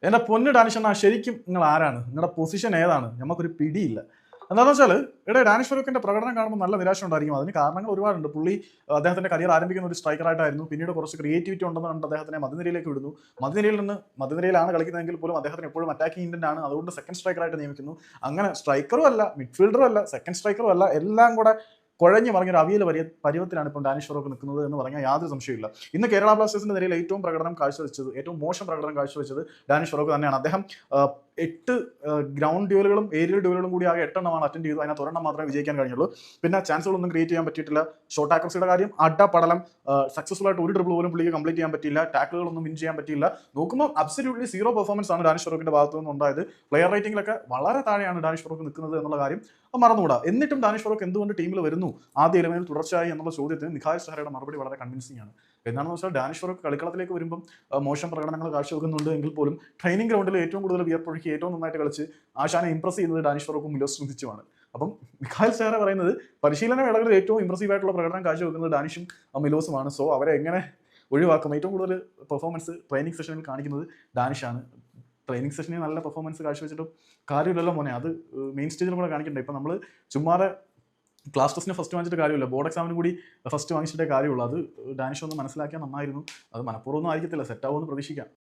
എൻ്റെ പൊന്ന് ഡാനിഷണ്ണ ശരിക്കും നിങ്ങൾ ആരാണ്? നിങ്ങളുടെ പൊസിഷൻ ഏതാണ്? നമുക്കൊരു പിടിയില്ല. എന്താണെന്ന് വെച്ചാൽ ഡാനിഷ് ഫറൂഖിന്റെ പ്രകടനം കാണുമ്പോൾ നല്ല നിരാശ ഉണ്ടായിരിക്കും. അതിന് കാരണങ്ങൾ ഒരുപാടുണ്ട്. പുള്ളി അദ്ദേഹത്തിന്റെ കരിയർ ആരംഭിക്കുന്ന ഒരു സ്ട്രൈക്കറായിട്ടായിരുന്നു. പിന്നീട് കുറച്ച് ക്രിയേറ്റിവിറ്റി ഉണ്ടെന്ന് കണ്ട് അദ്ദേഹത്തിനെ മധ്യനിരയിലേക്ക് വിടുന്നു. മധ്യനിരയിലാണ് കളിക്കുന്നതെങ്കിൽ പോലും അദ്ദേഹത്തിന് എപ്പോഴും അറ്റാക്കിംഗ് ഇന്റന്റ് ആണ്. അതുകൊണ്ട് സെക്കൻഡ് സ്ട്രൈക്കറായിട്ട് നിയമിക്കുന്നു. അങ്ങനെ സ്ട്രൈക്കറും അല്ല, മിഡ്ഫീൽഡറും അല്ല, സെക്കൻഡ് സ്ട്രൈക്കറും അല്ല, എല്ലാം കൂടെ കുഴഞ്ഞു മറിഞ്ഞൊരു അവിയൽ പരുവത്തിലാണ് ഇപ്പോൾ ഡാനിഷ് ഫറൂഖ് നിൽക്കുന്നത് എന്ന് പറഞ്ഞാൽ യാതൊരു സംശയമില്ല. ഇന്ന് കേരള ബ്ലാസ്റ്റേഴ്സിന്റെ നിരയിൽ ഏറ്റവും മോശം പ്രകടനം കാഴ്ചവെച്ചത് ഡാനിഷ് ഫറൂഖ് തന്നെയാണ്. അദ്ദേഹം 8 ഗ്രൗണ്ട് ഡ്യൂലുകളും ഏരിയൽ ഡ്യൂലുകളും കൂടി ആകെ 8 അറ്റൻഡ് ചെയ്തു. അതിനകത്ത് ഒരെണ്ണം മാത്രമേ വിജയിക്കാൻ കഴിഞ്ഞുള്ളൂ. പിന്നെ ചാൻസുകളൊന്നും ക്രിയേറ്റ് ചെയ്യാൻ പറ്റിയിട്ടില്ല. ഷോർട്ട് ആക്രസിയുടെ കാര്യം പടലം. സക്സസ്ഫുൾ ആയിട്ട് ഒരു ഡ്രിബിൾ പോലും പുള്ളിക്ക് കംപ്ലീറ്റ് ചെയ്യാൻ പറ്റിയില്ല. ടാക്കിളുകളൊന്നും വിൻ ചെയ്യാൻ പറ്റിയില്ല. നോക്കുമ്പോൾ അബ്സല്യൂട്ട്ലി സീറോ പെർഫോമൻസ് ആണ് ഡാനിഷ് ഫറൂഖിന്റെ ഭാഗത്തു നിന്ന് ഉണ്ടായത്. പ്ലെയർ റേറ്റിംഗിലൊക്കെ വളരെ താഴെയാണ് ഡാനിഷ് ഫറൂഖ് നിൽക്കുന്നത് എന്നുള്ള കാര്യം മറന്നുകൂടാ. എന്നിട്ടും ഡാനിഷ് ഫറൂഖ് എന്തുകൊണ്ട് ടീമിൽ വരുന്നു ആദ്യ ഇലവനിൽ തുടർച്ചയായി എന്നുള്ള ചോദ്യത്തിന് മിഖായൽ സഹറയുടെ മറുപടി വളരെ കൺവിൻസിംഗ് ആണ്. എന്താണെന്ന് വെച്ചാൽ ഡാനിഷ് ഫറൂഖ് കളിക്കളത്തിലേക്ക് വരുമ്പം മോശം പ്രകടനങ്ങൾ കാഴ്ചവെക്കുന്നുണ്ട് എങ്കിൽ പോലും ട്രെയിനിങ് ഗ്രൗണ്ടിൽ ഏറ്റവും കൂടുതൽ വിയർപ്പൊഴുക്കി ഏറ്റവും നന്നായിട്ട് കളിച്ച് ആശാനെ ഇംപ്രസ് ചെയ്യുന്നത് ഡാനിഷ് ഫറൂഖും മിലോസ് സ്മിച്ചുമാണ്. അപ്പം മിഖായൽ സഹറ പറയുന്നത് പരിശീലന വേളകളിൽ ഏറ്റവും ഇംപ്രസീവ് ആയിട്ടുള്ള പ്രകടനം കാഴ്ചവെക്കുന്നത് ഡാനിഷും മിലോസുമാണ്. സോ അവരെ എങ്ങനെ ഒഴിവാക്കും? ഏറ്റവും കൂടുതൽ പെർഫോമൻസ് ട്രെയിനിങ് സെഷനിൽ കാണിക്കുന്നത് ഡാനിഷാണ്. ട്രെയിനിങ് സെഷനിൽ നല്ല പെർഫോമൻസ് കാഴ്ചവെച്ചിട്ടും കാര്യമില്ലല്ലോ മോനെ. അത് മെയിൻ സ്റ്റേജിൽ കൂടെ കാണിക്കണ്ടേ? ഇപ്പം നമ്മൾ ചുമ്മാതെ ക്ലാസ് ടെസ്റ്റിന് ഫസ്റ്റ് വാങ്ങിച്ചിട്ട് കാര്യമില്ല, ബോർഡ് എക്സാമിനും കൂടി ഫസ്റ്റ് വാങ്ങിച്ചിട്ടേ കാര്യമുള്ളൂ. അത് ഡാനിഷ് ഒന്ന് മനസ്സിലാക്കിയാൽ നന്നായിരുന്നു. അത് മനഃപൂർവ്വം ഒന്നും ആയിരിക്കത്തില്ല, സെറ്റ് ആവുമെന്ന് പ്രതീക്ഷിക്കാം.